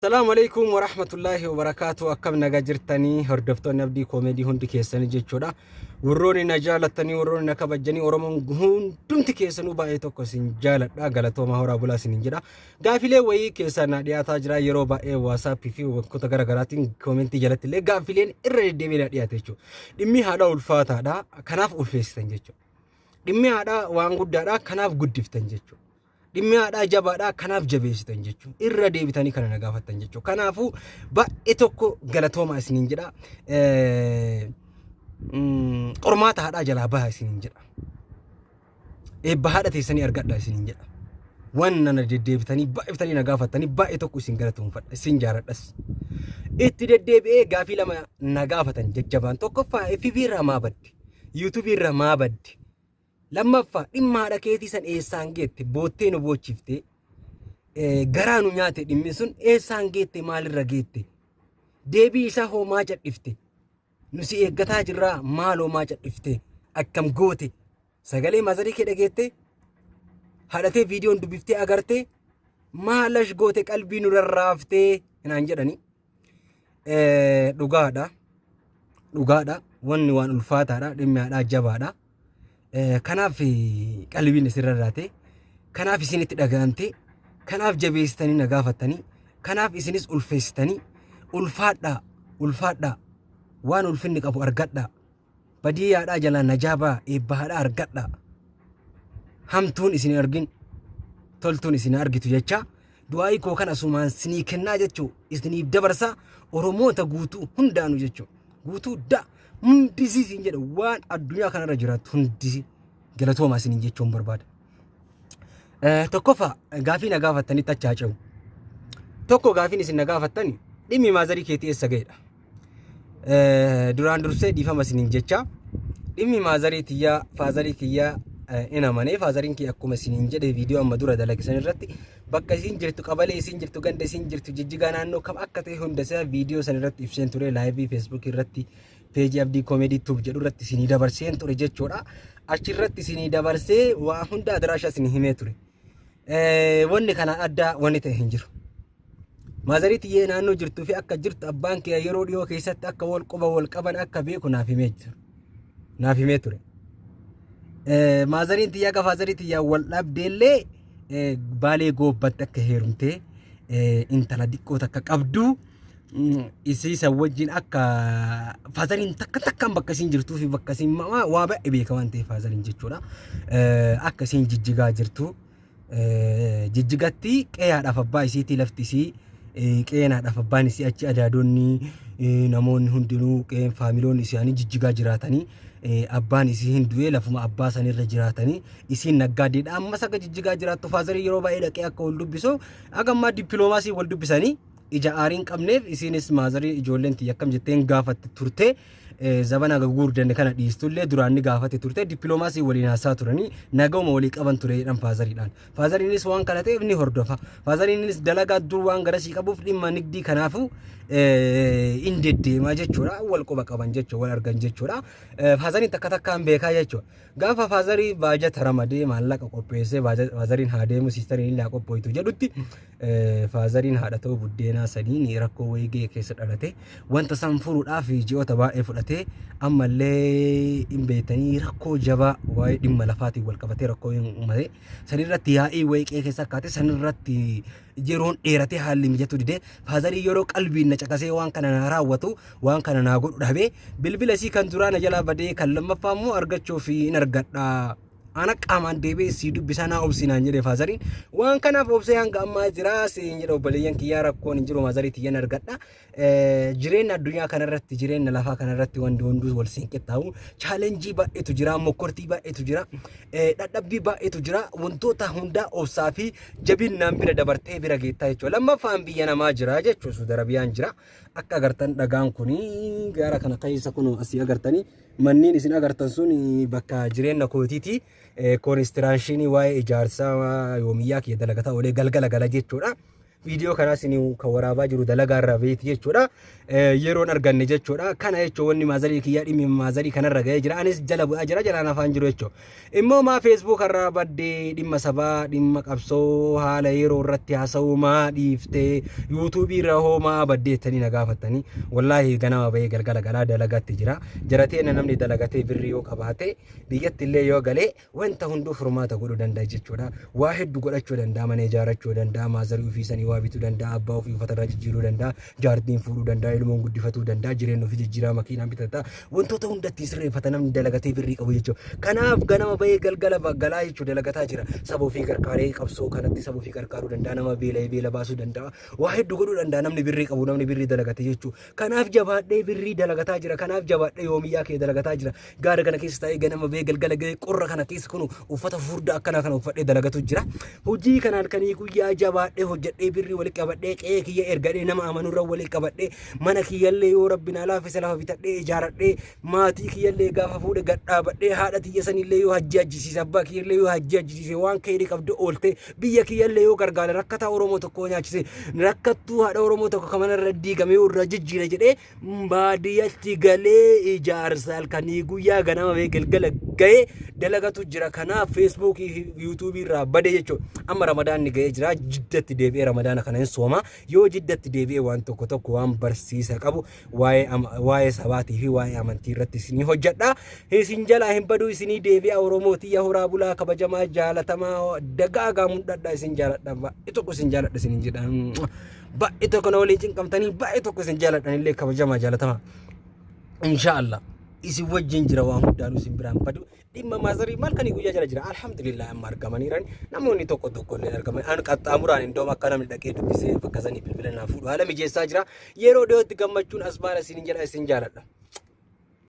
السلام عليكم ورحمة الله وبركاته. أكم نجارتني هردفتون نبدي كوميدي هندي كيسان جيتشودا وروني نجالتني وروني نكبجني ورمون هون تمت كيسانو بايتو كوسين جالت أقلتو ما هو رابولا سنجدا قافلة وي كيسان ديا تاجرا يروبا واسا بيفي وكوتا غرغراتين كومنتي جالت لي قافلين إرد ديميلا دياتيشو دمي هذا الفاتا دا كناف ألفيستن جيتشو دمي هذا وانغود دا كناف قدفتن جيتشو dhimmi haadhaa jabaadhaa kanaaf jabeessitan jechuun irra deebitanii kana nagaafatan jechuun kanaafuu baay'ee tokko galatooma isiniin jedha qormaata haadhaa jalaa baha isiniin jedha eebba haadha teessanii argadha isiniin jedha waan nana deddeebitanii baay'iftanii nagaafatanii baay'ee tokko isin galatoomfadha isin jaaradhas itti deddeebi'ee gaafii lama nagaafatan jajjabaan tokkoffaa FB irraa maa badde YouTube irraa maa badde lammaffaa dhimma haadha keetii san eessaan geette boottee nu boochifte garaa nu nyaate dhimmi sun eessaan geette maalirra geette deebii isaa hoo maa cadhifte nu si eeggataa jirraa maaloo maa cadhifte akkam goote sagalee mazarii kee dhageette haadhatee viidiyoon dubbiftee agarte maalash goote qalbii nu rarraaftee hinaan jedhani dhugaadha wanni waan ulfaataadha dhimmi haadhaa jabaadha kanaaf qalbiin isirraate kanaaf isinitti dhagaante kanaaf jabeessitanii nagaafatanii kanaaf isinis ulfeessitanii ulfaadha waan ulfinni qabu argadha badii yaadhaa jala najaabaa eebbaadha argadha hamtuun isin argin toltuun isin argitu jecha du'aayi koo kana sumaan sinii kennaa jechuu isiniif dabarsa oromoota guutuu hundaanu jechuu guutuu da hundisi isin jedha waan addunyaa kanarra jiraatu hundisi galatooma isin jechuun barbaada tokkofa gaafii nagaafattanii tachaacha'u tokko gaafiin isin nagaafattanii dhimmi maazarii keetii eessa ga'edha duraan dursee dhiifama isin jecha dhimmi maazarii tiyyaa faazarii kiyyaa ina manee faazariin kiyya akkuma isin jedhe viidiyoo amma dura dalagisan irratti bakka isin jirtu qabalee isin jirtu ganda isin jirtu jijjigaa naannoo kam akka ta'e hunda isaa viidiyoo san irratti ibseen ture laayivii feesbuuk irratti peejii abdii koomedii tuub jedhu irratti isinii dabarseen ture jechuudha achirratti isinii dabarsee waa hunda adaraasha isinii himee ture wanni kana addaa wanni ta'e hin jiru maazarii tiyyee naannoo jirtuu fi akka jirtu abbaan kee yeroo dhiyoo keessatti akka wal quba wal qaban akka beeku naaf himee ture maazariin tiyyaa ka faazarii tiyyaa wal dhabdeellee baalee goobbatti akka heerumtee intala diqqoo takka qabdu isiisa wajjin akka faazariin takkaan bakka isin jirtuu fi bakka isin waa baay'ee beeka waan ta'eef faazariin jechuudha akka isin jijjigaa jirtu jijjigatti qeeyaadhaaf abbaa isiitii lafti isii qeenaadhaaf abbaan isii achi adaadonni namoonni hundinuu qeen faamiloonni isaanii jijjigaa jiraatanii abbaan isii hindu'ee lafuma abbaa sanirra jiraatanii isiin naggaadeedha amma saka jijjigaa jiraattu faazarii yeroo baay'ee dhaqee akka wal dubbisu agammaa dippiloomaasii wal dubbisanii ija aariin qabneef isiinis maazarii ijoolleen tiyya akkam jetteen gaafatte turte zabana gurguddanne kana dhiistullee duraan ni gaafate turte dippiloomaasii waliin haasaa turanii nagawuma walii qaban tureedhaan faazariidhaan faazariinis waan kana ta'eef ni hordofa faazariinis dalagaa dur waan garasii qabuuf dhimma nigdii kanaafu in deddeemaa jechuudha wal quba qaban jechuudha wal argan jechuudha faazariin takka takkaan beekaa jechuudha gaafa faazarii baajata ramadee maallaqa qopheessee faazariin haa deemu siistariin illaa qophooytu jedhutti faazariin haadha ta'uu buddeenaa sadiin rakkoo wayii keessa dhalate wanta san furuudhaaf ji'oota baay'ee fudhate ammallee hin beekanii rakkoo jabaa waa'ee dhimma lafaatiin wal qabatee rakkoo hin uumate sanirratti yaa'ii wayii keessa akkaate sanirratti yeroon dheeratee haalli mijatu didee faazarii yeroo qalbiin na caqasee waan kana na raawwatu waan kana na godhu dhabee bilbila isii kan duraa na jalaa badee kan lammaffaa immoo argachuuf hin argadha ana qaamaan deebee si dubbisaa naa obsinaan jedhe faazariin waan kanaaf obsee hanga ammaa jira siin jedhe obboleeyyan kiyyaa rakkoon hin jiru maazarii tiyyan argadha jireenya addunyaa kanarratti jireenya lafaa kanarratti wanti hunduu wal siinqixxaawu chaalenjii baay'eetu jira mokkortii baay'eetu jira dhadhabbii baay'eetu jira wantoota hundaa obsaa fi jabinnaan bira dabartee bira geettaa jechuudha lammaffaan biyya namaa jira jechuudha Suudi Arabiyaan jira akka agartan dhagaan kuni gaara kana keessa kun asii agartanii manniin isin agartan sun bakka jireenya kootiiti koonistiraashinii waa'ee ijaarsaa yoomiyyaa kiyya dalagataa olee galgala gala jechuudha video kana sini ka waraabaa jiru dalagaa irra beeti jechuudha yeroon arganne jechuudha kana jechuun wanni maazarii kiyyaa dhimmi maazarii kanarra ga'ee jira anis jala bu'aa jira jalaan afaan jiru jechuudha immoo maa Facebook irraa baddee dhimma sabaa dhimma qabsoo haala yeroo irratti haasa'uu maa dhiiftee YouTube irra hoo maa baddeettanii na gaafattanii wallahi ganama bahee galgala galaa dalagaatti jira jaratee namni dalagatee birrii yoo qabaate biyyatti illee yoo galee wanta hunduu furmaata godhuu danda'a jechuudha waa hedduu godhachuu danda'a mana ijaarrachuu danda'a maazarii ofii sanii waa bituu danda'a abbaa ofii uffatarra jijjiiruu danda'a jaartiin fuudhuu danda'a ilmoon guddifatuu danda'a jireenya ofii jijjiiraa makiinaa bitata wantoota hundatti sirreeffata namni dalagatee birrii qabu jechuudha kanaaf ganama bahee galgala galaa jechuudha dalagataa jira saba ofii gargaaree qabsoo kanatti saba ofii gargaaruu danda'a nama beela baasuu danda'a waa hedduu godhuu danda'a namni birrii qabu namni birrii dalagatee jechuudha kanaaf jabaadhee birrii dalagataa jira kanaaf jabaadhee yoomiyyaa kee dalagataa jira gaara kana keessa taa'ee ganama bahee galgala ga'ee qorra kana keessa kunu uffata furdaa akkana kana uffadhee dalagatu jira hojii kanaan kanii guyyaa jabaadhee hojjedhee birrii walitti qabadhee qe'ee kiyya ergadhee nama amanurra walitti qabadhee mana kiyyallee yoo rabbi na laafise lafa bitadhee ijaaradhee maatii kiyyallee gaafa fuudhe gadhaabadhee haadha tiyya sanillee yoo hajji ajjisiise abbaa kiyyallee yoo hajji ajjisiise waan keerii qabdu oolte biyya kiyyallee yoo gargaare rakkataa Oromoo tokko nyaachise rakkattuu haadha Oromoo tokko kamanarra diigame irra jijjiire jedhee baadiyyatti galee ijaarsa halkanii guyyaa ganama bahee galgala ga'ee dalagatu jira kanaaf Facebook YouTube irraa bade jechuudha amma Ramadaan ni ga'ee jira jiddatti deebi'ee Ramadaana kana hin sooma yoo jiddatti deebi'ee waan tokko waan barsiisa qabu waa'ee sabaatii fi waa'ee amantii irratti isinii hojjedha isin jalaa hin baduu isinii deebi'a Oromootii horaa bulaa kabajamaa jaalatamaa dagaagaa mudhadha isin jaaladha baay'ee tokko isin jaaladha isin jedhan baay'ee tokko na waliin cinqamtanii baay'ee tokko isin jaaladhan illee kabajamaa jaalatamaa inshallah isi wajjin jira waan hundaanuu isin biraan badu dhimma maazarii maal kan guyyaa jala jira alhamdulillah amma argamaniiran namoonni tokko illee argaman an qaxxaamuraan indoom akka namni dhaqee dubbisee bakka sanii bilbila naa fuudhu haala mijeessaa jira yeroo dhiyootti gammachuun asbaara isin jala isin jaaladha